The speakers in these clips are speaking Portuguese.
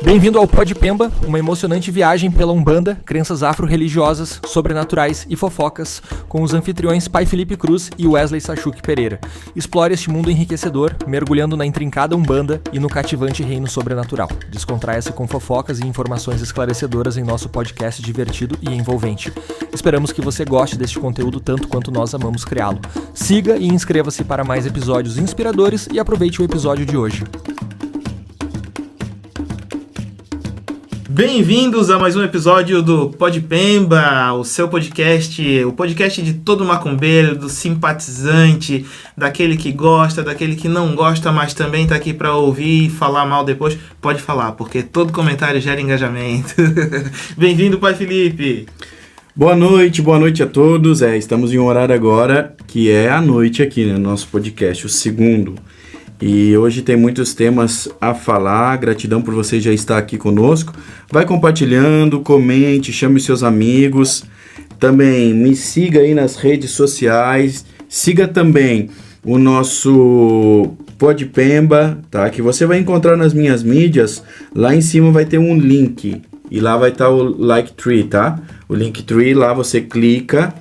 Bem-vindo ao Pod Pemba, uma emocionante viagem pela Umbanda, crenças afro-religiosas, sobrenaturais e fofocas, com os anfitriões Pai Felipe Cruz e Wesley Sachuk Pereira. Explore este mundo enriquecedor, mergulhando na intrincada Umbanda e no cativante reino sobrenatural. Descontraia-se com fofocas e informações esclarecedoras em nosso podcast divertido e envolvente. Esperamos que você goste deste conteúdo tanto quanto nós amamos criá-lo. Siga e inscreva-se para mais episódios inspiradores e aproveite o episódio de hoje. Bem-vindos a mais um episódio do Pod Pemba, o seu podcast, o podcast de todo macumbeiro, do simpatizante, daquele que gosta, daquele que não gosta, mas também está aqui para ouvir e falar mal depois. Pode falar, porque todo comentário gera engajamento. Bem-vindo, Pai Felipe. Boa noite a todos. Estamos em um horário agora que é à noite aqui, né, no nosso podcast, o segundo. E hoje tem muitos temas a falar. Gratidão por você já estar aqui conosco. Vai compartilhando, comente, chame seus amigos. Também me siga aí nas redes sociais. Siga também o nosso Pod Pemba, tá? Que você vai encontrar nas minhas mídias. Lá em cima vai ter um link. E lá vai estar o Linktree, tá? O Linktree, lá você clica.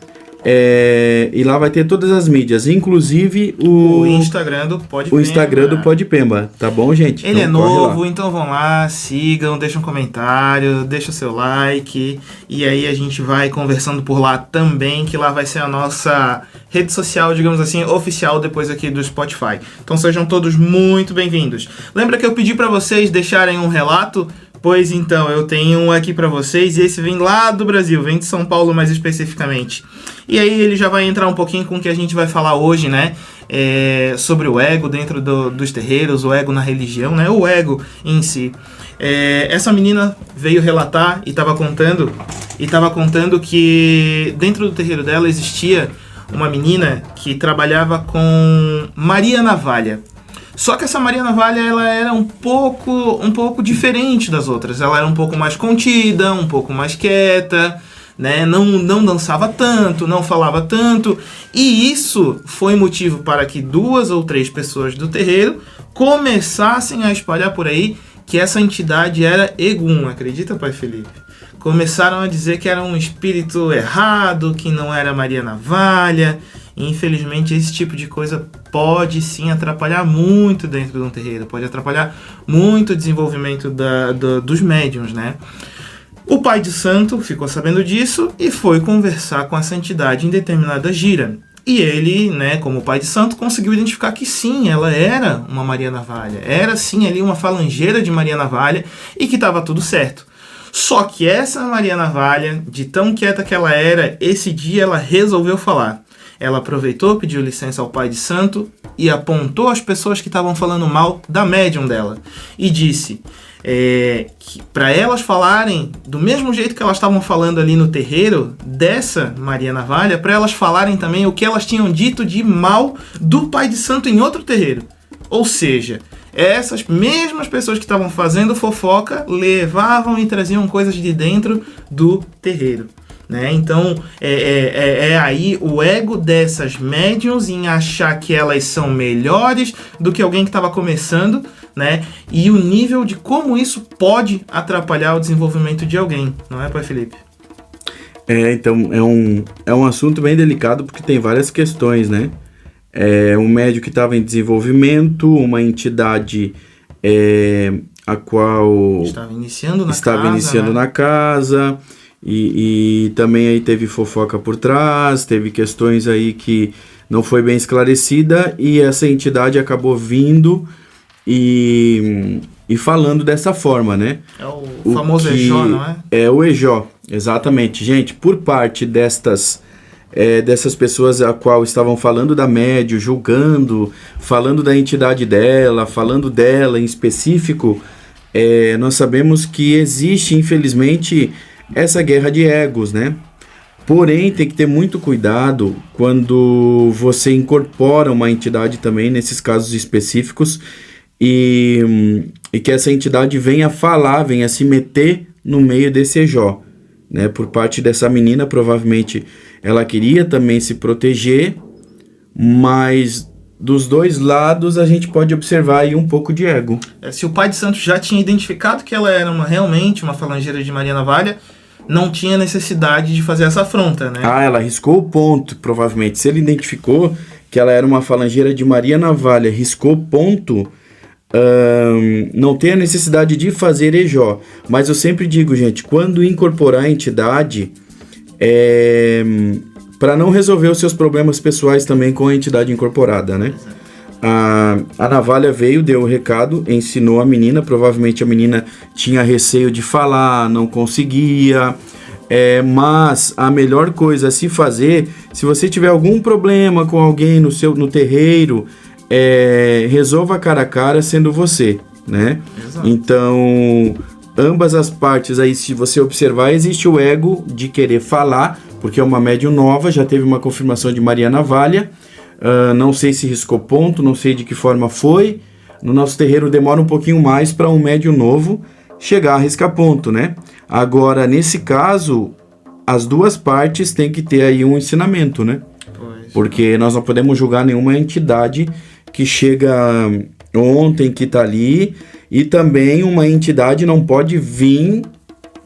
E lá vai ter todas as mídias, inclusive o Instagram do Pod Pemba. O Instagram do Pod Pemba, tá bom, gente? Ele então, é novo, então vão lá, sigam, deixem um comentário, deixa o seu like, e aí a gente vai conversando por lá também, que lá vai ser a nossa rede social, digamos assim, oficial depois aqui do Spotify. Então sejam todos muito bem-vindos. Lembra que eu pedi para vocês deixarem um relato? Pois então, eu tenho um aqui para vocês, e esse vem lá do Brasil, vem de São Paulo mais especificamente. E aí ele já vai entrar um pouquinho com o que a gente vai falar hoje, né? Sobre o ego dentro dos terreiros, o ego na religião, né? O ego em si. Essa menina veio relatar e estava contando que dentro do terreiro dela existia uma menina que trabalhava com Maria Navalha. Só que essa Maria Navalha, ela era um pouco diferente das outras. Ela era um pouco mais contida, um pouco mais quieta, né? Não dançava tanto, não falava tanto. E isso foi motivo para que 2 ou 3 pessoas do terreiro começassem a espalhar por aí que essa entidade era Egum. Acredita, Pai Felipe? Começaram a dizer que era um espírito errado, que não era Maria Navalha. E, infelizmente, esse tipo de coisa pode sim atrapalhar muito dentro de um terreiro, pode atrapalhar muito o desenvolvimento dos médiuns, né? O pai de santo ficou sabendo disso e foi conversar com essa entidade em determinada gira. E ele, né, como pai de santo, conseguiu identificar que sim, ela era uma Maria Navalha, era sim ali uma falangeira de Maria Navalha e que estava tudo certo. Só que essa Maria Navalha, de tão quieta que ela era, esse dia ela resolveu falar. Ela aproveitou, pediu licença ao pai de santo e apontou as pessoas que estavam falando mal da médium dela. E disse que para elas falarem do mesmo jeito que elas estavam falando ali no terreiro dessa Maria Navalha, para elas falarem também o que elas tinham dito de mal do pai de santo em outro terreiro. Ou seja, essas mesmas pessoas que estavam fazendo fofoca levavam e traziam coisas de dentro do terreiro. Né? Então aí o ego dessas médiums em achar que elas são melhores do que alguém que estava começando, né? E o nível de como isso pode atrapalhar o desenvolvimento de alguém, não é, Pai Felipe? Então é um assunto bem delicado porque tem várias questões, né? Um médium que estava em desenvolvimento, uma entidade a qual estava iniciando na casa. E também aí teve fofoca por trás, teve questões aí que não foi bem esclarecida e essa entidade acabou vindo e falando dessa forma, né? É o famoso Ejó, não é? É o Ejó, exatamente. Gente, por parte dessas pessoas a qual estavam falando da médium, julgando, falando da entidade dela, falando dela em específico, nós sabemos que existe, infelizmente, essa guerra de egos, né? Porém, tem que ter muito cuidado quando você incorpora uma entidade também, nesses casos específicos, e que essa entidade venha falar, venha se meter no meio desse Ejó, né? Por parte dessa menina, provavelmente ela queria também se proteger, mas dos dois lados a gente pode observar aí um pouco de ego. Se o pai de santo já tinha identificado que ela era realmente uma falangeira de Maria Navalha, não tinha necessidade de fazer essa afronta, né? Ela riscou o ponto, provavelmente. Se ele identificou que ela era uma falangeira de Maria Navalha, riscou o ponto, não tem a necessidade de fazer EJO. Mas eu sempre digo, gente, quando incorporar a entidade, para não resolver os seus problemas pessoais também com a entidade incorporada, né? A Navalha veio, deu o recado, ensinou a menina. Provavelmente a menina tinha receio de falar, não conseguia. Mas a melhor coisa a se fazer, se você tiver algum problema com alguém no terreiro, resolva cara a cara sendo você, né? Exato. Então, ambas as partes aí, se você observar, existe o ego de querer falar, porque é uma médium nova, já teve uma confirmação de Maria Navalha. Não sei se riscou ponto, não sei de que forma foi. No nosso terreiro demora um pouquinho mais para um médium novo chegar a riscar ponto, né? Agora, nesse caso, as duas partes têm que ter aí um ensinamento, né? Pois. Porque nós não podemos julgar nenhuma entidade que chega ontem, que tá ali, e também uma entidade não pode vir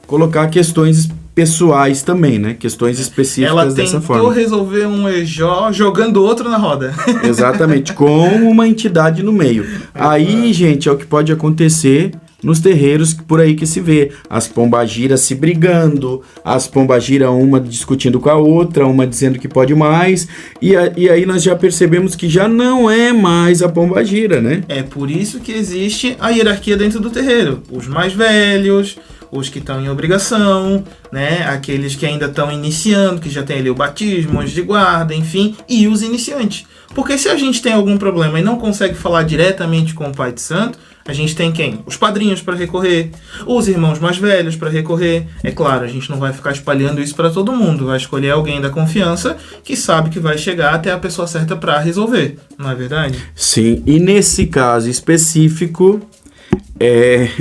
colocar questões pessoais também, né? Questões específicas dessa forma. Ela tentou resolver um EJO jogando outro na roda. Exatamente, com uma entidade no meio. Aí, gente, é o que pode acontecer nos terreiros por aí que se vê. As pombagiras se brigando, as pombagiras uma discutindo com a outra, uma dizendo que pode mais, e aí nós já percebemos que já não é mais a pombagira, né? É por isso que existe a hierarquia dentro do terreiro. Os mais velhos, os que estão em obrigação, né? Aqueles que ainda estão iniciando, que já tem ali o batismo, anjo de guarda, enfim, e os iniciantes. Porque se a gente tem algum problema e não consegue falar diretamente com o Pai de Santo, a gente tem quem? Os padrinhos para recorrer, os irmãos mais velhos para recorrer. É claro, a gente não vai ficar espalhando isso para todo mundo, vai escolher alguém da confiança que sabe que vai chegar até a pessoa certa para resolver, não é verdade? Sim, e nesse caso específico,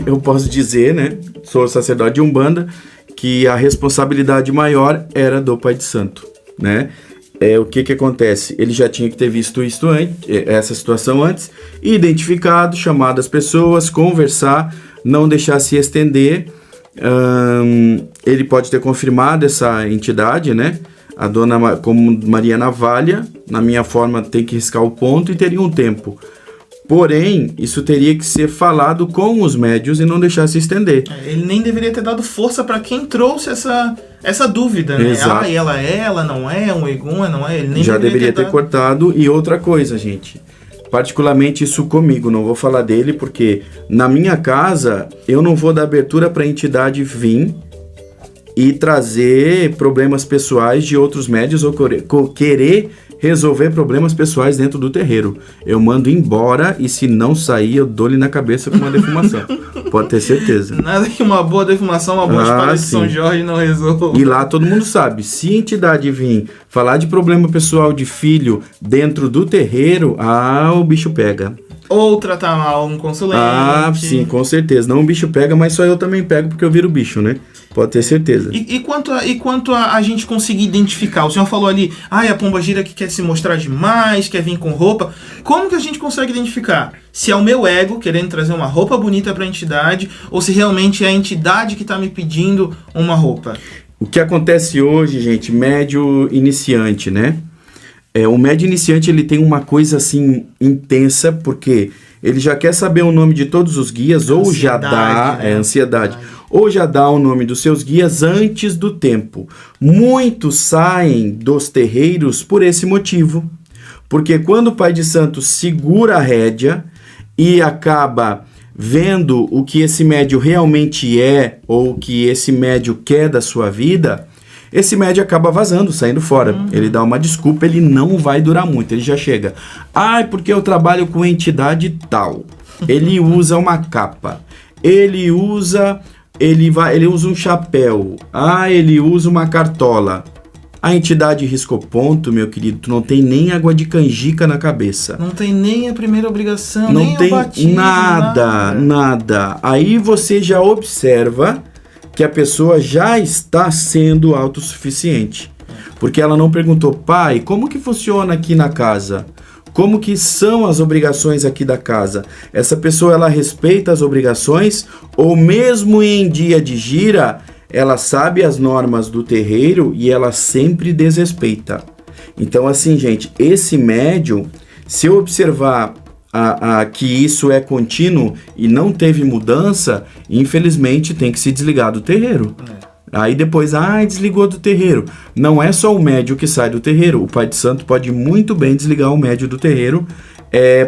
eu posso dizer, né, sou sacerdote de Umbanda, que a responsabilidade maior era do Pai de Santo, né? O que acontece? Ele já tinha que ter visto isso antes, essa situação antes, identificado, chamado as pessoas, conversar, não deixar se estender. Ele pode ter confirmado essa entidade, né? A dona, como Maria Navalha, na minha forma, tem que riscar o ponto e teria um tempo. Porém, isso teria que ser falado com os médios e não deixar se estender. Ele nem deveria ter dado força para quem trouxe essa dúvida, né? Exato. Ela não é um egum, não é? Ele nem já deveria ter cortado. E outra coisa, gente, particularmente isso comigo, não vou falar dele, porque na minha casa eu não vou dar abertura para a entidade vir e trazer problemas pessoais de outros médios ou querer resolver problemas pessoais dentro do terreiro. Eu mando embora e se não sair, eu dou-lhe na cabeça com uma defumação. Pode ter certeza. Nada que uma boa defumação, uma boa espada de São Jorge não resolva. E lá todo mundo sabe, se a entidade vir falar de problema pessoal de filho dentro do terreiro, o bicho pega. Ou tratar mal um consulente. Sim, com certeza. Não o bicho pega, mas só eu também pego porque eu viro bicho, né? Pode ter certeza. E quanto a gente conseguir identificar? O senhor falou ali, a pombagira que quer se mostrar demais, quer vir com roupa. Como que a gente consegue identificar? Se é o meu ego querendo trazer uma roupa bonita para a entidade ou se realmente é a entidade que está me pedindo uma roupa? O que acontece hoje, gente, médio iniciante, né? O médio iniciante, ele tem uma coisa assim intensa, porque ele já quer saber o nome de todos os guias, ou já dá, ansiedade, ou já dá o nome dos seus guias antes do tempo. Muitos saem dos terreiros por esse motivo, porque quando o Pai de Santo segura a rédea e acaba vendo o que esse médio realmente é, ou o que esse médio quer da sua vida, esse médio acaba vazando, saindo fora. Ele dá uma desculpa, ele não vai durar muito. Ele já chega. Porque eu trabalho com entidade tal. Ele usa uma capa. Ele usa um chapéu. Ele usa uma cartola. A entidade riscou ponto, meu querido. Tu não tem nem água de canjica na cabeça. Não tem nem a primeira obrigação, não nem tem o batismo. Nada. Aí você já observa que a pessoa já está sendo autossuficiente. Porque ela não perguntou, pai, como que funciona aqui na casa? Como que são as obrigações aqui da casa? Essa pessoa, ela respeita as obrigações ou mesmo em dia de gira, ela sabe as normas do terreiro e ela sempre desrespeita. Então, assim, gente, esse médium, se eu observar que isso é contínuo e não teve mudança, infelizmente tem que se desligar do terreiro. Aí depois, desligou do terreiro. Não é só o médium que sai do terreiro. O pai de santo pode muito bem desligar o médium do terreiro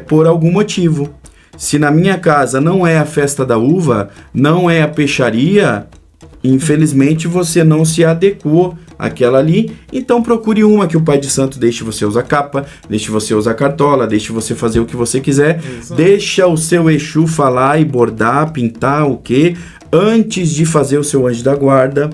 por algum motivo. Se na minha casa não é a festa da uva, não é a peixaria, infelizmente você não se adequou àquela ali, então procure uma que o pai de santo deixe você usar capa, deixe você usar cartola, deixe você fazer o que você quiser. Exato. Deixa o seu Exu falar e bordar, pintar o quê? Antes de fazer o seu anjo da guarda,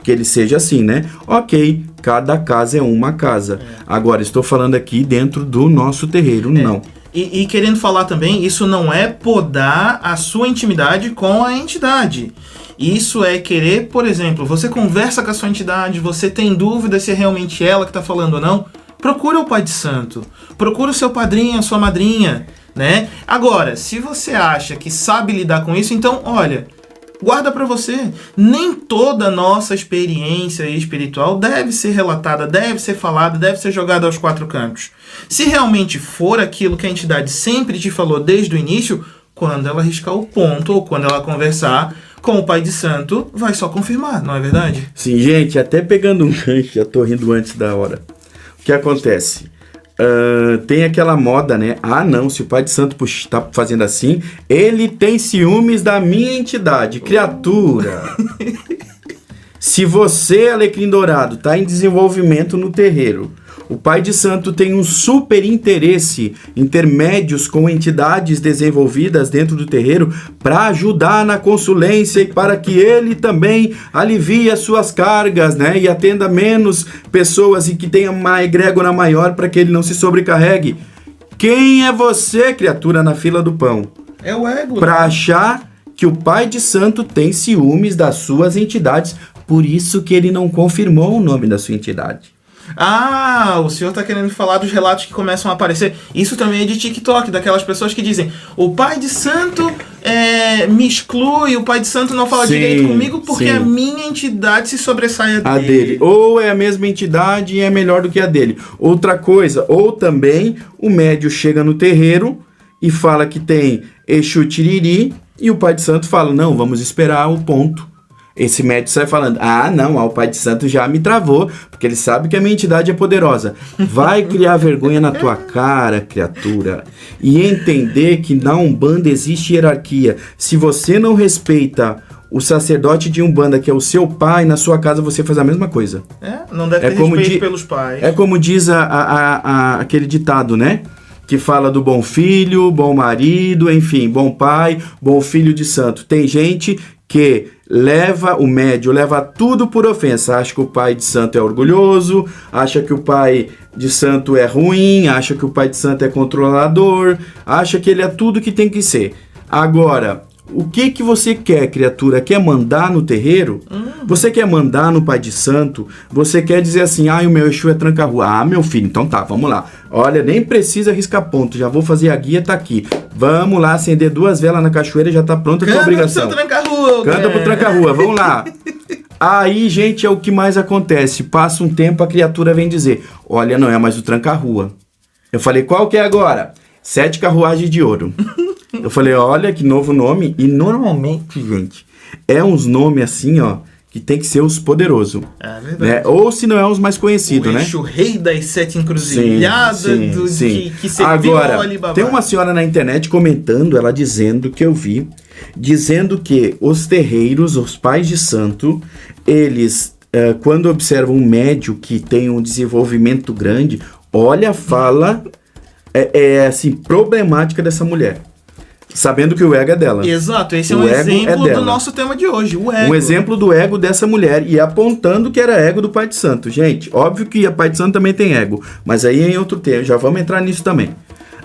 que ele seja assim, né? Ok, cada casa é uma casa. Agora, estou falando aqui dentro do nosso terreiro, não. E querendo falar também, isso não é podar a sua intimidade com a entidade. Isso é querer, por exemplo, você conversa com a sua entidade, você tem dúvida se é realmente ela que está falando ou não, procura o pai de santo, procura o seu padrinho, a sua madrinha, né? Agora, se você acha que sabe lidar com isso, então, olha, guarda para você. Nem toda a nossa experiência espiritual deve ser relatada, deve ser falada, deve ser jogada aos quatro cantos. Se realmente for aquilo que a entidade sempre te falou desde o início, quando ela riscar o ponto ou quando ela conversar com o pai de santo, vai só confirmar, não é verdade? Sim, gente, até pegando um gancho, já tô rindo antes da hora. O que acontece? Tem aquela moda, né? Não, se o pai de santo tá fazendo assim, ele tem ciúmes da minha entidade. Criatura! Se você, Alecrim Dourado, tá em desenvolvimento no terreiro, o pai de santo tem um super interesse em ter médios com entidades desenvolvidas dentro do terreiro para ajudar na consulência e para que ele também alivie as suas cargas, né? E atenda menos pessoas e que tenha uma egrégora maior para que ele não se sobrecarregue. Quem é você, criatura, na fila do pão? É o ego. Para achar que o pai de santo tem ciúmes das suas entidades, por isso que ele não confirmou o nome da sua entidade. O senhor tá querendo falar dos relatos que começam a aparecer. Isso também é de TikTok, daquelas pessoas que dizem: o pai de santo me exclui, o pai de santo não fala direito comigo porque a minha entidade se sobressai a dele. Ou é a mesma entidade e é melhor do que a dele. Outra coisa, ou também o médium chega no terreiro e fala que tem Exu Tiriri e o pai de santo fala: não, vamos esperar o ponto. Esse médium sai falando: o pai de santo já me travou, porque ele sabe que a minha entidade é poderosa. Vai criar vergonha na tua cara, criatura, e entender que na Umbanda existe hierarquia. Se você não respeita o sacerdote de Umbanda, que é o seu pai, na sua casa você faz a mesma coisa. Não deve ter respeito pelos pais. É como diz aquele ditado, né? Que fala do bom filho, bom marido, enfim, bom pai, bom filho de santo. Tem gente que o médium leva tudo por ofensa, acha que o pai de santo é orgulhoso, acha que o pai de santo é ruim, acha que o pai de santo é controlador, acha que ele é tudo que tem que ser. Agora, o que você quer, criatura? Quer mandar no terreiro? Você quer mandar no pai de santo? Você quer dizer assim: o meu Exu é tranca-rua. Meu filho, então tá, vamos lá. Olha, nem precisa riscar ponto, já vou fazer a guia, tá aqui. Vamos lá, acender 2 velas na cachoeira, já tá pronta a tua obrigação. Canta pro tranca-rua, vamos lá. Aí, gente, é o que mais acontece. Passa um tempo, a criatura vem dizer: olha, não é mais o tranca-rua. Eu falei: qual que é agora? 7 carruagens de ouro. Eu falei: olha que novo nome. E normalmente, gente, é uns nomes assim, que tem que ser os poderosos. É verdade. Né? Ou se não é os mais conhecidos, né? O Exu Rei das 7 Encruzilhadas, que serviu ao Alibaba. Tem uma senhora na internet comentando, ela dizendo que eu vi, dizendo que os terreiros, os pais de santo, eles, quando observam um médium que tem um desenvolvimento grande, olha a fala assim, problemática dessa mulher. Sabendo que o ego é dela. Exato, esse é um exemplo do nosso tema de hoje, o ego. Um exemplo do ego dessa mulher, e apontando que era ego do pai de santo. Gente, óbvio que a pai de santo também tem ego, mas aí é em outro tema, já vamos entrar nisso também.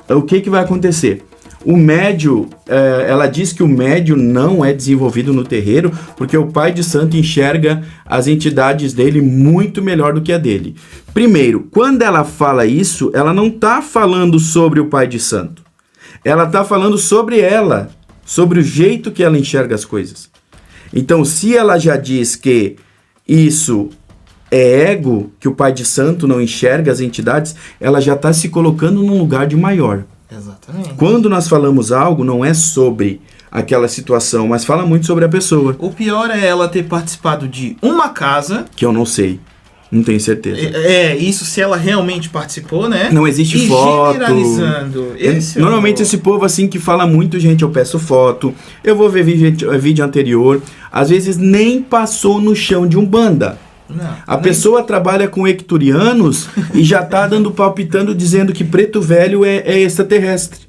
O que vai acontecer? O médio, ela diz que o médio não é desenvolvido no terreiro porque o pai de santo enxerga as entidades dele muito melhor do que a dele. Primeiro, quando ela fala isso, ela não está falando sobre o pai de santo. Ela está falando sobre ela, sobre o jeito que ela enxerga as coisas. Então, se ela já diz que isso é ego, que o pai de santo não enxerga as entidades, ela já está se colocando num lugar de maior. Exatamente. Quando nós falamos algo, não é sobre aquela situação, mas fala muito sobre a pessoa. O pior é ela ter participado de uma casa... Que eu não sei. Não tenho certeza. Isso se ela realmente participou, né? Não existe foto. Generalizando. Normalmente esse povo assim que fala muito, gente, eu peço foto, eu vou ver vídeo anterior. Às vezes nem passou no chão de Umbanda. A pessoa trabalha com ecturianos e já tá dando palpitando, dizendo que preto velho é extraterrestre.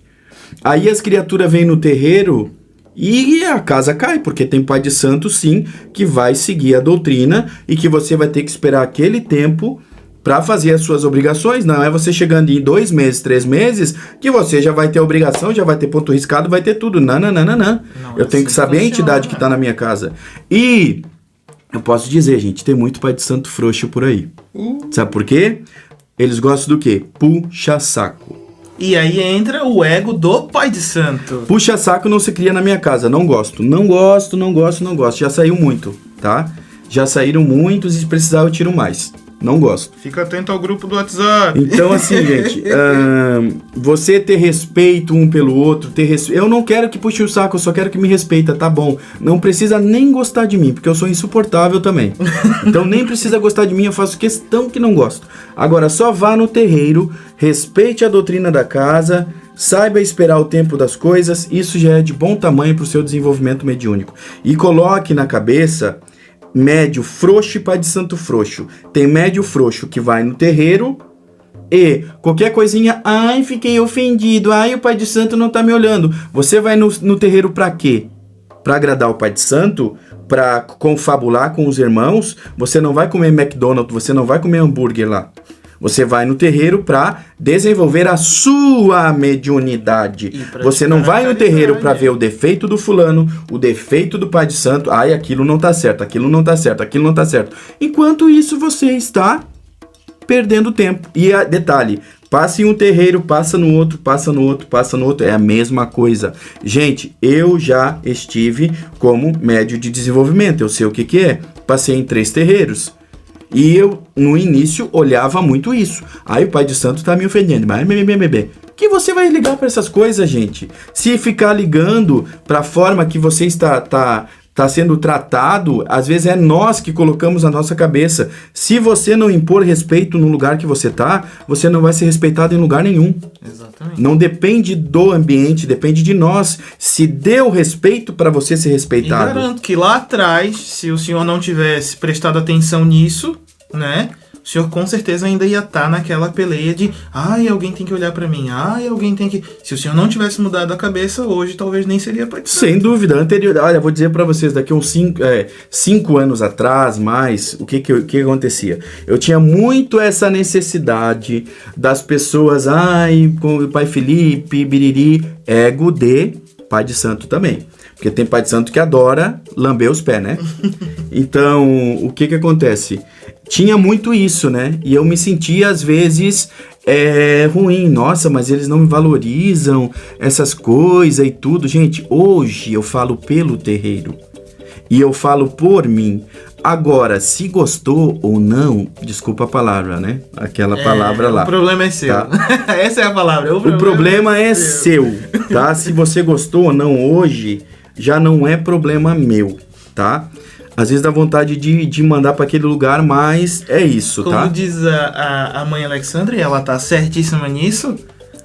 Aí as criaturas vêm no terreiro e a casa cai, porque tem pai de santo, sim, que vai seguir a doutrina e que você vai ter que esperar aquele tempo para fazer as suas obrigações. Não é você chegando em 2 meses, 3 meses, que você já vai ter obrigação, já vai ter ponto riscado, vai ter tudo. Não. Eu tenho que saber a entidade que tá na minha casa. E... eu posso dizer, gente, tem muito pai de santo frouxo por aí. Sabe por quê? Eles gostam do quê? Puxa-saco. E aí entra o ego do pai de santo. Puxa-saco não se cria na minha casa. Não gosto. Já saiu muito, tá? Já saíram muitos e se precisar eu tiro mais. Não gosto. Fica atento ao grupo do WhatsApp. Então, assim, gente, você ter respeito um pelo outro, eu não quero que puxe o saco, eu só quero que me respeita, tá bom? Não precisa nem gostar de mim, porque eu sou insuportável também. Então, nem precisa gostar de mim, eu faço questão que não gosto. Agora, só vá no terreiro, respeite a doutrina da casa, saiba esperar o tempo das coisas, isso já é de bom tamanho para o seu desenvolvimento mediúnico. E coloque na cabeça... médio frouxo e pai de santo frouxo. Tem médio frouxo que vai no terreiro e qualquer coisinha, ai, fiquei ofendido, ai, o pai de santo não tá me olhando. Você vai no terreiro pra quê? Pra agradar o pai de santo? Pra confabular com os irmãos? Você não vai comer McDonald's, você não vai comer hambúrguer lá. Você vai no terreiro para desenvolver a sua mediunidade. Você não vai no terreiro para ver o defeito do fulano, o defeito do pai de santo. Ai, aquilo não tá certo, aquilo não tá certo, aquilo não tá certo. Enquanto isso, você está perdendo tempo. E detalhe, passa em um terreiro, passa no outro, passa no outro, passa no outro. É a mesma coisa. Gente, eu já estive como médio de desenvolvimento. Eu sei o que é. Passei em 3 terreiros. E eu, no início, olhava muito isso. Aí o pai de santo tá me ofendendo. Mas, que você vai ligar para essas coisas, gente? Se ficar ligando para a forma que você está sendo tratado, às vezes é nós que colocamos na nossa cabeça. Se você não impor respeito no lugar que você tá, você não vai ser respeitado em lugar nenhum. Exatamente. Não depende do ambiente, depende de nós. Se deu respeito para você ser respeitado. E garanto que lá atrás, se o senhor não tivesse prestado atenção nisso, né? O senhor com certeza ainda ia estar naquela peleia de ai, alguém tem que olhar pra mim, ai, alguém tem que... Se o senhor não tivesse mudado a cabeça, hoje talvez nem seria pai de santo. Sem dúvida, anterior... Olha, vou dizer pra vocês, daqui uns 5 anos atrás, mais, o que acontecia? Eu tinha muito essa necessidade das pessoas, ai, com o pai Felipe, biriri, ego de pai de santo também. Porque tem pai de santo que adora lamber os pés, né? Então, o que acontece? Tinha muito isso, né? E eu me sentia, às vezes, ruim. Nossa, mas eles não me valorizam, essas coisas e tudo. Gente, hoje eu falo pelo terreiro. E eu falo por mim. Agora, se gostou ou não, desculpa a palavra, né? Aquela palavra lá. O problema é seu. Tá? Essa é a palavra. O problema é seu, tá? Se você gostou ou não hoje, já não é problema meu, tá? Às vezes dá vontade de mandar para aquele lugar, mas é isso, como tá? Como diz a mãe Alexandra, e ela tá certíssima nisso,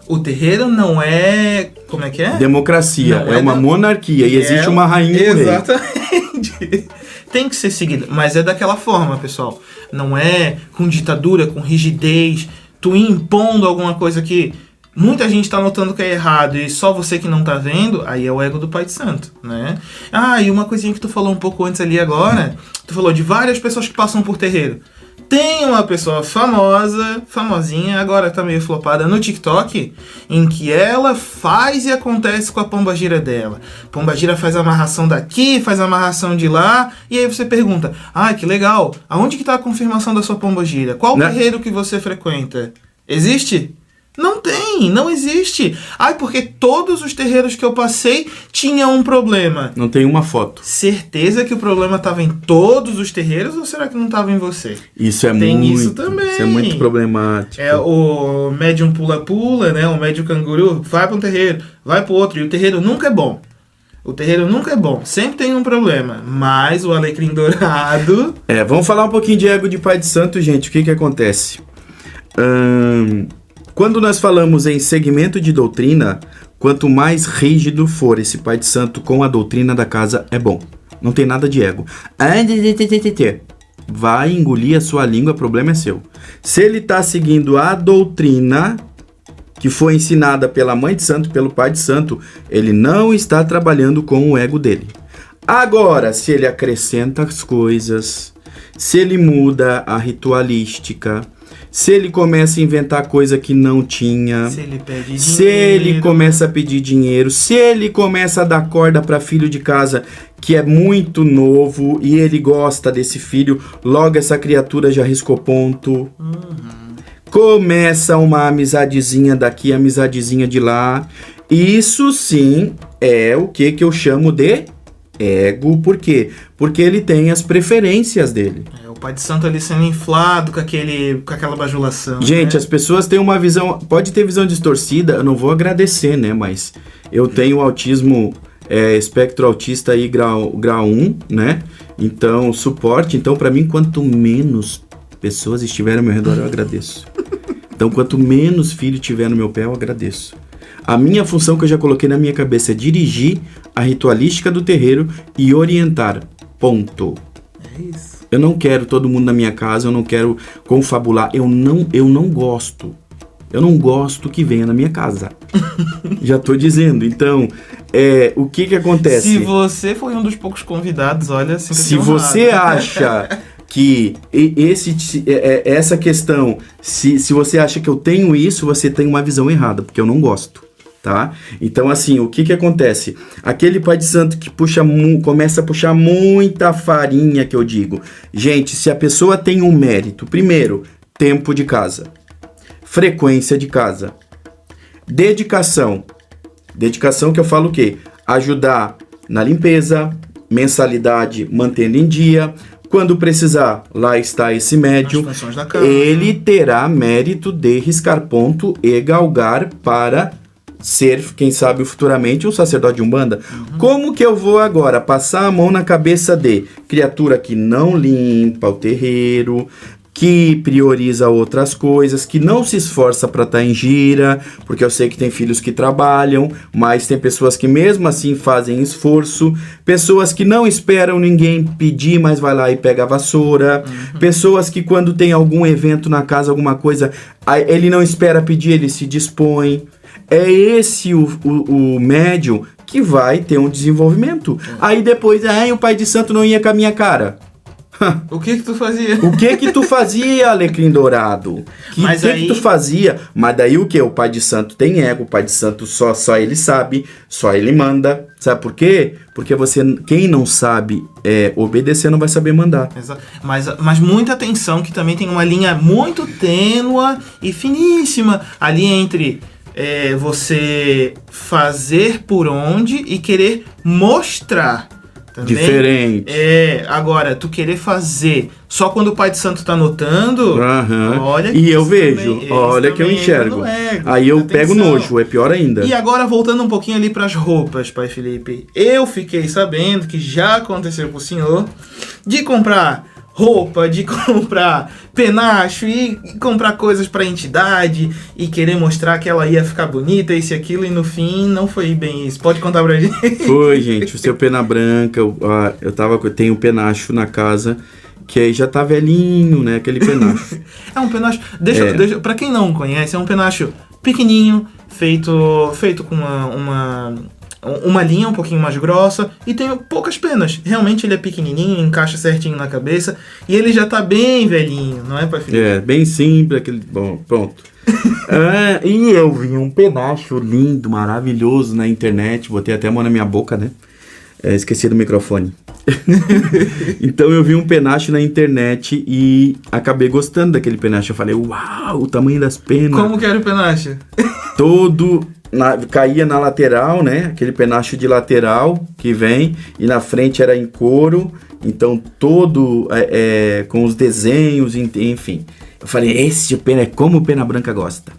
o terreiro não é... Como é que é? Democracia, é uma monarquia e existe uma rainha e um rei. Exatamente. Tem que ser seguido, mas é daquela forma, pessoal. Não é com ditadura, com rigidez, tu impondo alguma coisa que muita gente tá notando que é errado e só você que não tá vendo, aí é o ego do Pai de Santo, né? Ah, e uma coisinha que tu falou um pouco antes ali agora, tu falou de várias pessoas que passam por terreiro. Tem uma pessoa famosinha, agora tá meio flopada no TikTok, em que ela faz e acontece com a pombagira dela. Pombagira faz a amarração daqui, faz a amarração de lá, e aí você pergunta, que legal, aonde que tá a confirmação da sua pombagira? Qual terreiro que você frequenta? Existe? Não tem, não existe. Porque todos os terreiros que eu passei tinham um problema. Não tem uma foto. Certeza que o problema estava em todos os terreiros ou será que não estava em você? Isso é isso é muito problemático. É o médium pula-pula, né? O médium canguru vai para um terreiro, vai para o outro, e o terreiro nunca é bom. O terreiro nunca é bom, sempre tem um problema. Mas o alecrim dourado... Vamos falar um pouquinho de ego de Pai de Santo, gente. O que acontece? Quando nós falamos em segmento de doutrina, quanto mais rígido for esse Pai de Santo com a doutrina da casa, é bom. Não tem nada de ego. Vai engolir a sua língua, o problema é seu. Se ele está seguindo a doutrina que foi ensinada pela Mãe de Santo, pelo Pai de Santo, ele não está trabalhando com o ego dele. Agora, se ele acrescenta as coisas, se ele muda a ritualística... Se ele começa a inventar coisa que não tinha, se ele pede dinheiro, se ele começa a pedir dinheiro, se ele começa a dar corda para filho de casa que é muito novo e ele gosta desse filho, logo essa criatura já riscou ponto. Começa uma amizadezinha daqui, amizadezinha de lá. Isso sim é o que eu chamo de ego. Por quê? Porque ele tem as preferências dele. O Pai de Santo ali sendo inflado com aquela bajulação. Gente, né? As pessoas têm uma visão... Pode ter visão distorcida, eu não vou agradecer, né? Mas eu tenho autismo, espectro autista aí, grau 1, né? Então, suporte. Então, pra mim, quanto menos pessoas estiverem ao meu redor, eu agradeço. Então, quanto menos filho tiver no meu pé, eu agradeço. A minha função que eu já coloquei na minha cabeça é dirigir a ritualística do terreiro e orientar. Ponto. É isso. Eu não quero todo mundo na minha casa, eu não quero confabular, eu não gosto. Eu não gosto que venha na minha casa. Já tô dizendo. Então, o que acontece? Se você foi um dos poucos convidados, olha... Se você acha que essa questão, se você acha que eu tenho isso, você tem uma visão errada, porque eu não gosto. Tá? Então, assim, o que acontece? Aquele Pai de Santo que começa a puxar muita farinha, que eu digo. Gente, se a pessoa tem um mérito, primeiro, tempo de casa, frequência de casa, dedicação. Dedicação que eu falo o quê? Ajudar na limpeza, mensalidade mantendo em dia. Quando precisar, lá está esse médium. Ele terá mérito de riscar ponto e galgar para... ser, quem sabe, futuramente um sacerdote de Umbanda. Como que eu vou agora passar a mão na cabeça de criatura que não limpa o terreiro, que prioriza outras coisas, que não se esforça para estar em gira, porque eu sei que tem filhos que trabalham, mas tem pessoas que mesmo assim fazem esforço, pessoas que não esperam ninguém pedir, mas vai lá e pega a vassoura, pessoas que quando tem algum evento na casa, alguma coisa, ele não espera pedir, ele se dispõe. É esse o médium que vai ter um desenvolvimento. Aí depois, o Pai de Santo não ia com a minha cara. O que tu fazia? O que tu fazia, alecrim dourado? Que tu fazia? Mas daí o que? O Pai de Santo tem ego, o Pai de Santo só ele sabe, só ele manda. Sabe por quê? Porque quem não sabe obedecer não vai saber mandar. Exato. Mas muita atenção, que também tem uma linha muito tênua e finíssima ali entre... você fazer por onde e querer mostrar. Também. Diferente. Agora, tu querer fazer só quando o Pai de Santo tá notando, olha que e eu vejo, olha que eu enxergo. Aí eu pego nojo, é pior ainda. E agora, voltando um pouquinho ali pras roupas, Pai Felipe, eu fiquei sabendo que já aconteceu com o senhor de comprar roupa, de comprar penacho e comprar coisas pra entidade e querer mostrar que ela ia ficar bonita, isso e aquilo, e no fim não foi bem isso. Pode contar pra gente? Foi, gente, o seu pena branca, eu tenho um penacho na casa que aí já tá velhinho, né, aquele penacho. É um penacho, deixa, pra quem não conhece, é um penacho pequenininho, feito com uma linha um pouquinho mais grossa e tem poucas penas. Realmente ele é pequenininho, encaixa certinho na cabeça e ele já tá bem velhinho, não é, pai Felipe? É, bem simples, aquele... Bom, pronto. E eu vi um penacho lindo, maravilhoso na internet, botei até a mão na minha boca, né? Esqueci do microfone. Então eu vi um penacho na internet e acabei gostando daquele penacho. Eu falei, uau, o tamanho das penas. Como que era o penacho? Caía na lateral, né? Aquele penacho de lateral que vem, e na frente era em couro, então todo com os desenhos, enfim. Eu falei, esse pena é como o Pena Branca gosta.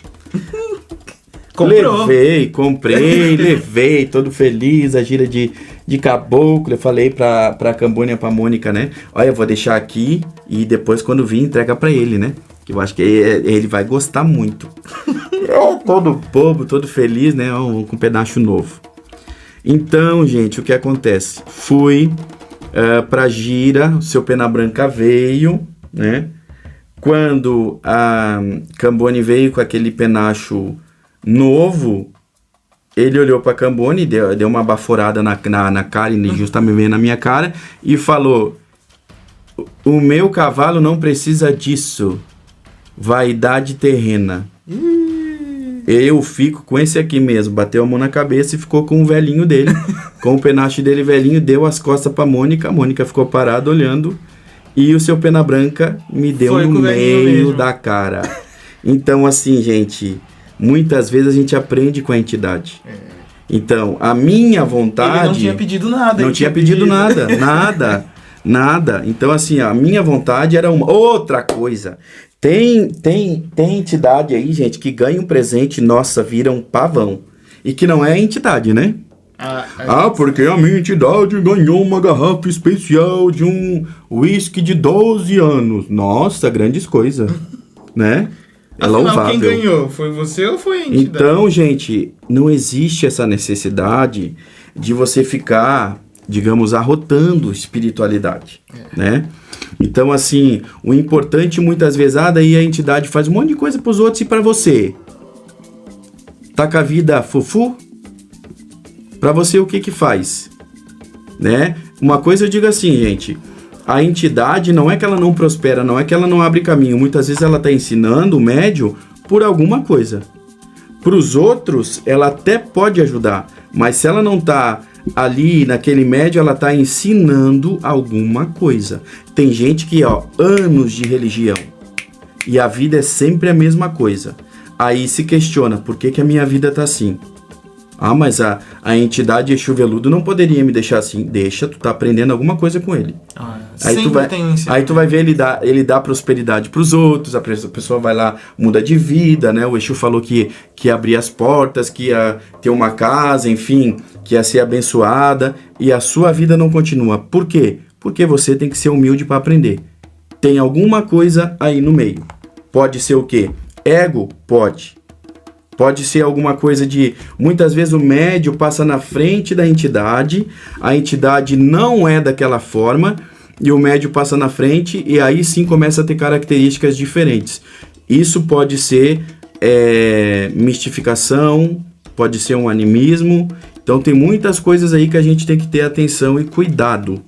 Comprou. Levei, todo feliz, a gira de caboclo. Eu falei pra Cambônia, pra Mônica, né? Olha, eu vou deixar aqui e depois quando vir entrega pra ele, né? Que eu acho que ele vai gostar muito. Todo bobo, todo feliz, né? Com um pedaço novo. Então, gente, o que acontece? Fui pra gira, o seu Pena Branca veio, né? Quando a Cambone veio com aquele penacho novo, ele olhou pra Cambone, deu uma baforada na cara, justamente na minha cara, e falou: o meu cavalo não precisa disso, vaidade terrena. Eu fico com esse aqui mesmo. Bateu a mão na cabeça e ficou com o velhinho dele, com o penacho dele velhinho, deu as costas pra Mônica. A Mônica ficou parada olhando e o seu Pena Branca me deu no meio da cara. Então, assim, gente, muitas vezes a gente aprende com a entidade. Então, a minha vontade... Ele não tinha pedido nada. Não tinha pedido nada. Então, assim, a minha vontade era uma outra coisa. Tem entidade aí, gente, que ganha um presente, nossa, vira um pavão. E que não é entidade, né? Porque a minha entidade ganhou uma garrafa especial de um whisky de 12 anos. Nossa, grandes coisas, né? É louvável. Quem ganhou? Foi você ou foi a entidade? Então, gente, não existe essa necessidade de você ficar, digamos, arrotando espiritualidade, né? Então, assim, o importante muitas vezes, daí a entidade faz um monte de coisa pros outros e pra você. Tá com a vida fufu? Pra você, o que faz? Né? Uma coisa eu digo assim, gente, a entidade não é que ela não prospera, não é que ela não abre caminho. Muitas vezes ela tá ensinando o médium por alguma coisa. Pros outros, ela até pode ajudar, mas se ela não tá ali naquele médium, ela tá ensinando alguma coisa. Tem gente que, anos de religião e a vida é sempre a mesma coisa. Aí se questiona, por que a minha vida tá assim? Mas a entidade Exu Veludo não poderia me deixar assim. Deixa, tu tá aprendendo alguma coisa com ele. Aí tu vai ver ele dá prosperidade pros outros, a pessoa vai lá, muda de vida, né? O Exu falou que ia abrir as portas, que ia ter uma casa, enfim, que ia ser abençoada, e a sua vida não continua. Por quê? Porque você tem que ser humilde para aprender. Tem alguma coisa aí no meio. Pode ser o quê? Ego? Pode. Pode ser alguma coisa de... Muitas vezes o médium passa na frente da entidade, a entidade não é daquela forma, e o médium passa na frente, e aí sim começa a ter características diferentes. Isso pode ser mistificação, pode ser um animismo. Então tem muitas coisas aí que a gente tem que ter atenção e cuidado,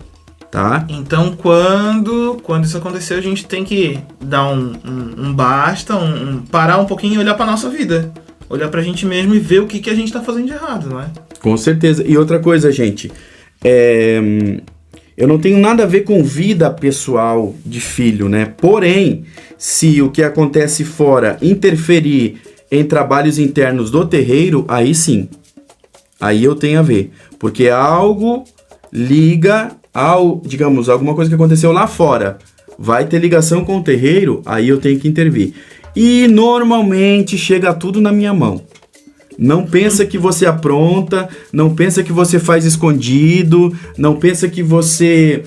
tá? Então quando isso acontecer, a gente tem que dar um basta, parar um pouquinho e olhar pra nossa vida. Olhar pra gente mesmo e ver o que a gente tá fazendo de errado, não é? Com certeza. E outra coisa, gente, eu não tenho nada a ver com vida pessoal de filho, né? Porém, se o que acontece fora interferir em trabalhos internos do terreiro, aí sim. Aí eu tenho a ver. Porque algo liga digamos, alguma coisa que aconteceu lá fora. Vai ter ligação com o terreiro, aí eu tenho que intervir. E normalmente chega tudo na minha mão. Não pensa que você apronta, não pensa que você faz escondido, não pensa que você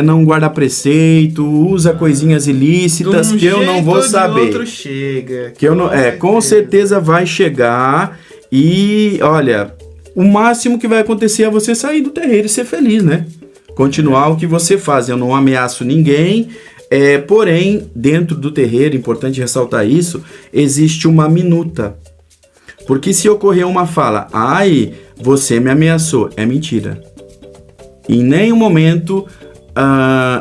não guarda preceito, usa coisinhas ilícitas que eu não vou saber. Outro chega. Que eu não, com certeza vai chegar e, olha, o máximo que vai acontecer é você sair do terreiro e ser feliz, né? Continuar o que você faz. Eu não ameaço ninguém. Porém, dentro do terreiro, importante ressaltar isso, existe uma minuta. Porque se ocorrer uma fala, ai, você me ameaçou, é mentira. Em nenhum momento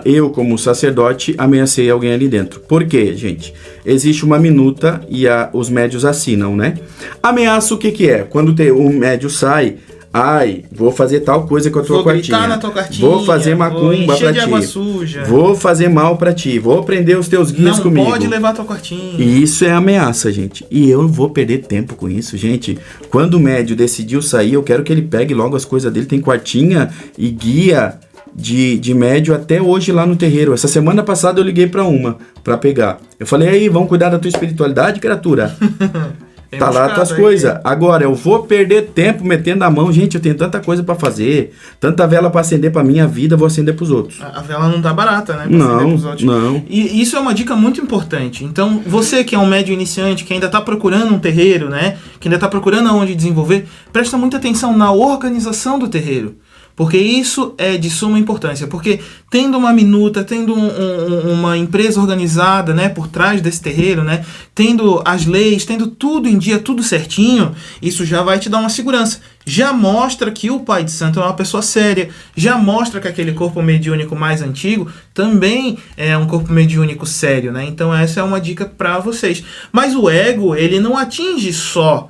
eu, como sacerdote, ameacei alguém ali dentro. Por quê, gente? Existe uma minuta e os médios assinam, né? Ameaça o que é? Quando o médio sai, ai, vou fazer tal coisa com a tua quartinha. Vou gritar na tua cartinha. Vou fazer macumba pra de ti. Água suja. Vou fazer mal pra ti. Vou prender os teus guias comigo. Não pode levar tua quartinha. E isso é ameaça, gente. E eu vou perder tempo com isso, gente. Quando o médio decidiu sair, eu quero que ele pegue logo as coisas dele. Tem quartinha e guia de médio até hoje lá no terreiro. Essa semana passada eu liguei pra pegar. Eu falei, aí, vamos cuidar da tua espiritualidade, criatura? Tá lá tuas coisas. Agora, eu vou perder tempo metendo a mão. Gente, eu tenho tanta coisa pra fazer. Tanta vela pra acender pra minha vida, vou acender pros outros. A vela não tá barata, né? Não. E isso é uma dica muito importante. Então, você que é um médio iniciante, que ainda tá procurando um terreiro, né? Que ainda tá procurando aonde desenvolver, presta muita atenção na organização do terreiro. Porque isso é de suma importância. Porque tendo uma minuta, tendo uma empresa organizada, né, por trás desse terreiro, né, tendo as leis, tendo tudo em dia, tudo certinho, isso já vai te dar uma segurança. Já mostra que o pai de santo é uma pessoa séria. Já mostra que aquele corpo mediúnico mais antigo também é um corpo mediúnico sério, né? Então essa é uma dica para vocês. Mas o ego, ele não atinge só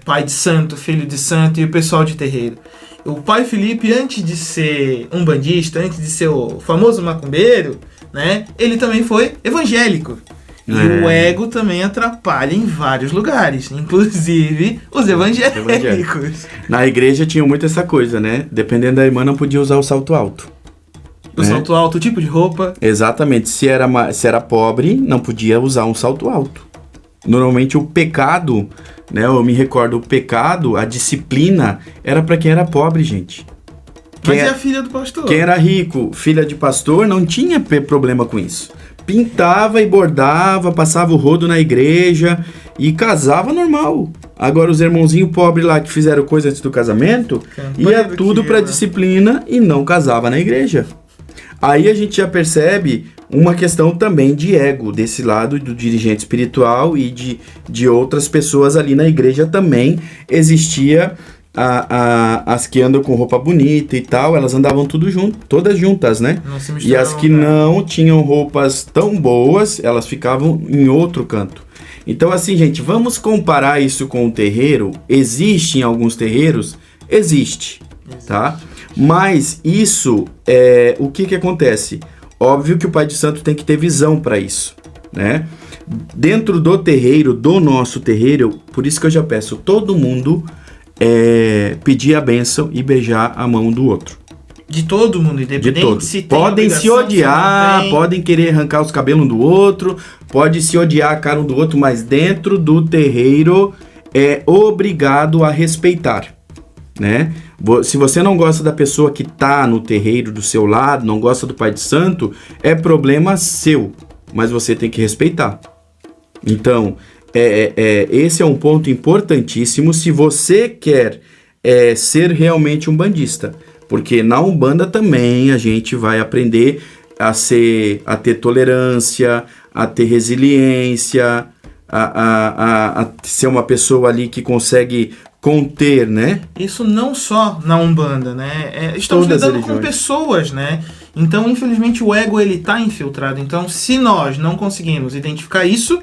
pai de santo, filho de santo e o pessoal de terreiro. O pai Felipe, antes de ser um bandista, antes de ser o famoso macumbeiro, né, ele também foi evangélico. E o ego também atrapalha em vários lugares, inclusive os evangélicos. Na igreja tinha muito essa coisa, né? Dependendo da irmã, não podia usar o salto alto. O salto alto, o tipo de roupa. Exatamente. Se era pobre, não podia usar um salto alto. Normalmente o pecado, né? Eu me recordo, o pecado, a disciplina, era para quem era pobre, gente. Mas é a filha do pastor. Quem era rico, filha de pastor, não tinha problema com isso. Pintava e bordava, passava o rodo na igreja e casava normal. Agora os irmãozinhos pobres lá que fizeram coisa antes do casamento, ia tudo para disciplina e não casava na igreja. Aí a gente já percebe uma questão também de ego, desse lado do dirigente espiritual e de outras pessoas ali na igreja também existia as que andam com roupa bonita e tal, elas andavam tudo junto, todas juntas, né? E as que não tinham roupas tão boas, elas ficavam em outro canto. Então assim, gente, vamos comparar isso com o terreiro. Existe em alguns terreiros? Existe, tá? Mas isso, o que acontece? Óbvio que o pai de santo tem que ter visão para isso, né? Dentro do terreiro, do nosso terreiro, por isso que eu já peço todo mundo pedir a bênção e beijar a mão do outro. De todo mundo, independente de todos. Se tem podem se odiar, podem querer arrancar os cabelos um do outro, pode se odiar a cara um do outro, mas dentro do terreiro é obrigado a respeitar, né? Se você não gosta da pessoa que tá no terreiro do seu lado, não gosta do pai de santo, é problema seu, mas você tem que respeitar. Então, esse é um ponto importantíssimo se você quer ser realmente um bandista, porque na Umbanda também a gente vai aprender a ter tolerância, a ter resiliência, a ser uma pessoa ali que consegue conter, né? Isso não só na Umbanda, né? Estamos lidando com pessoas, né? Então, infelizmente, o ego, ele tá infiltrado. Então, se nós não conseguimos identificar isso,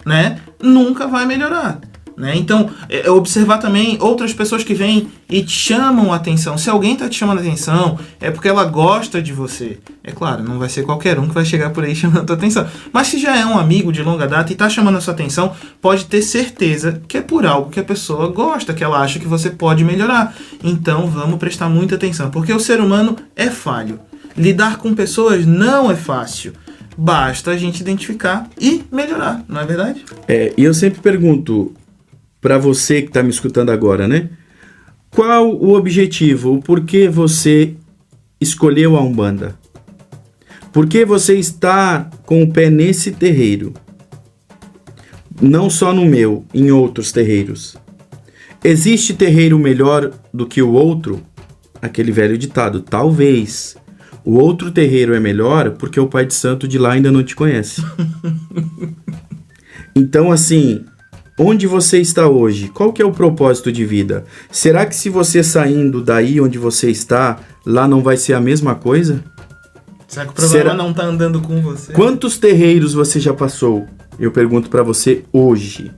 né? Nunca vai melhorar, né? Então, observar também outras pessoas que vêm e te chamam a atenção. Se alguém tá te chamando a atenção, é porque ela gosta de você. É claro, não vai ser qualquer um que vai chegar por aí chamando a tua atenção. Mas se já é um amigo de longa data e tá chamando a sua atenção, pode ter certeza que é por algo que a pessoa gosta, que ela acha que você pode melhorar. Então, vamos prestar muita atenção, porque o ser humano é falho. Lidar com pessoas não é fácil. Basta a gente identificar e melhorar, não é verdade? E eu sempre pergunto para você que está me escutando agora, né? Qual o objetivo? O porquê você escolheu a Umbanda? Por que você está com o pé nesse terreiro? Não só no meu, em outros terreiros. Existe terreiro melhor do que o outro? Aquele velho ditado, talvez. O outro terreiro é melhor porque o pai de santo de lá ainda não te conhece. Então, assim, onde você está hoje? Qual que é o propósito de vida? Será que se você saindo daí onde você está, lá não vai ser a mesma coisa? Será que o problema não tá andando com você? Quantos terreiros você já passou? Eu pergunto para você hoje.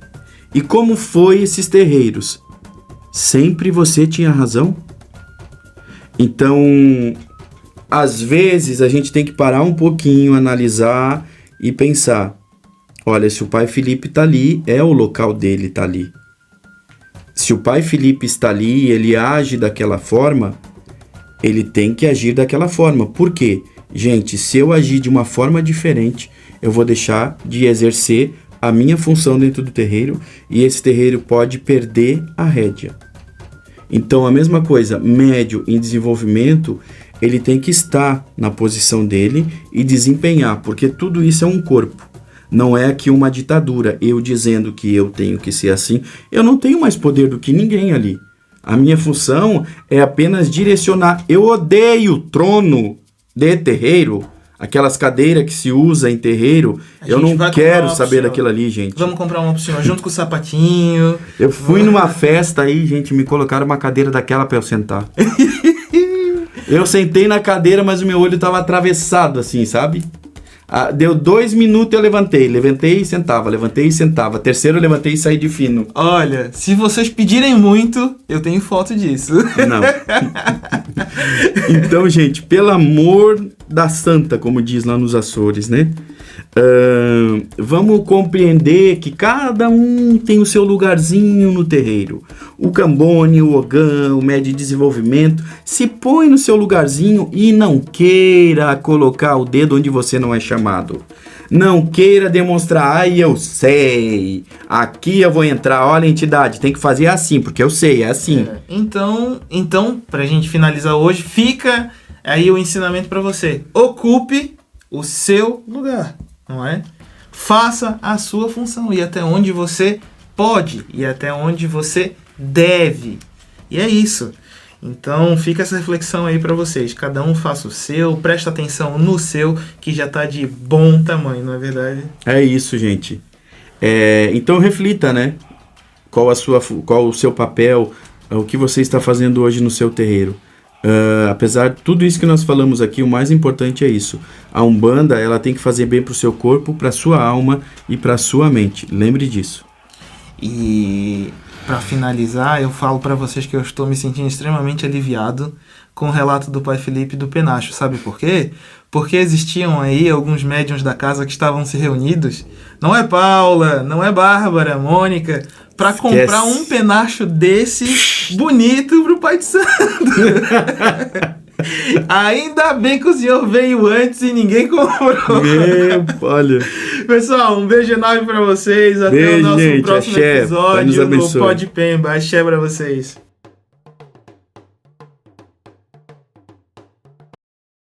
E como foi esses terreiros? Sempre você tinha razão? Então, às vezes a gente tem que parar um pouquinho, analisar e pensar. Olha, se o pai Felipe está ali, é o local dele tá ali. Se o pai Felipe está ali e ele age daquela forma, ele tem que agir daquela forma. Por quê? Gente, se eu agir de uma forma diferente, eu vou deixar de exercer a minha função dentro do terreiro e esse terreiro pode perder a rédea. Então, a mesma coisa, médio em desenvolvimento, ele tem que estar na posição dele e desempenhar, porque tudo isso é um corpo. Não é aqui uma ditadura, eu dizendo que eu tenho que ser assim. Eu não tenho mais poder do que ninguém ali. A minha função é apenas direcionar. Eu odeio trono de terreiro, aquelas cadeiras que se usa em terreiro. Eu não quero saber daquilo ali, gente. Vamos comprar uma pro senhor, junto com o sapatinho. Eu fui numa festa aí, gente, me colocaram uma cadeira daquela pra eu sentar. Eu sentei na cadeira, mas o meu olho tava atravessado assim, sabe? Deu 2 minutos eu levantei e sentava, levantei e sentava. Terceiro eu levantei e saí de fino. Olha, se vocês pedirem muito, eu tenho foto disso. Não. Então, gente, pelo amor da santa, como diz lá nos Açores, né? Vamos compreender que cada um tem o seu lugarzinho no terreiro. O Cambone, o Ogã, o médio de desenvolvimento, se põe no seu lugarzinho e não queira colocar o dedo onde você não é chamado. Não queira demonstrar, ai, eu sei, aqui eu vou entrar, olha a entidade, tem que fazer assim, porque eu sei, é assim. Então, pra gente finalizar hoje, fica aí o ensinamento pra você. Ocupe o seu lugar, não é? Faça a sua função e até onde você pode e até onde você deve. E é isso. Então fica essa reflexão aí para vocês. Cada um faça o seu, presta atenção no seu, que já tá de bom tamanho, não é verdade? É isso, gente. Então reflita, né? Qual o seu papel, o que você está fazendo hoje no seu terreiro. Apesar de tudo isso que nós falamos aqui, o mais importante é isso. A Umbanda, ela tem que fazer bem para o seu corpo, para a sua alma e para a sua mente. Lembre disso. E para finalizar, eu falo para vocês que eu estou me sentindo extremamente aliviado com o relato do pai Felipe e do Penacho. Sabe por quê? Porque existiam aí alguns médiuns da casa que estavam se reunidos. Não é Paula, não é Bárbara, Mônica, para comprar um penacho desse bonito pro pai de santo. Ainda bem que o senhor veio antes e ninguém comprou. Olha. Pessoal, um beijo enorme pra vocês. Até o nosso próximo episódio no Pod Pemba. Axé pra vocês.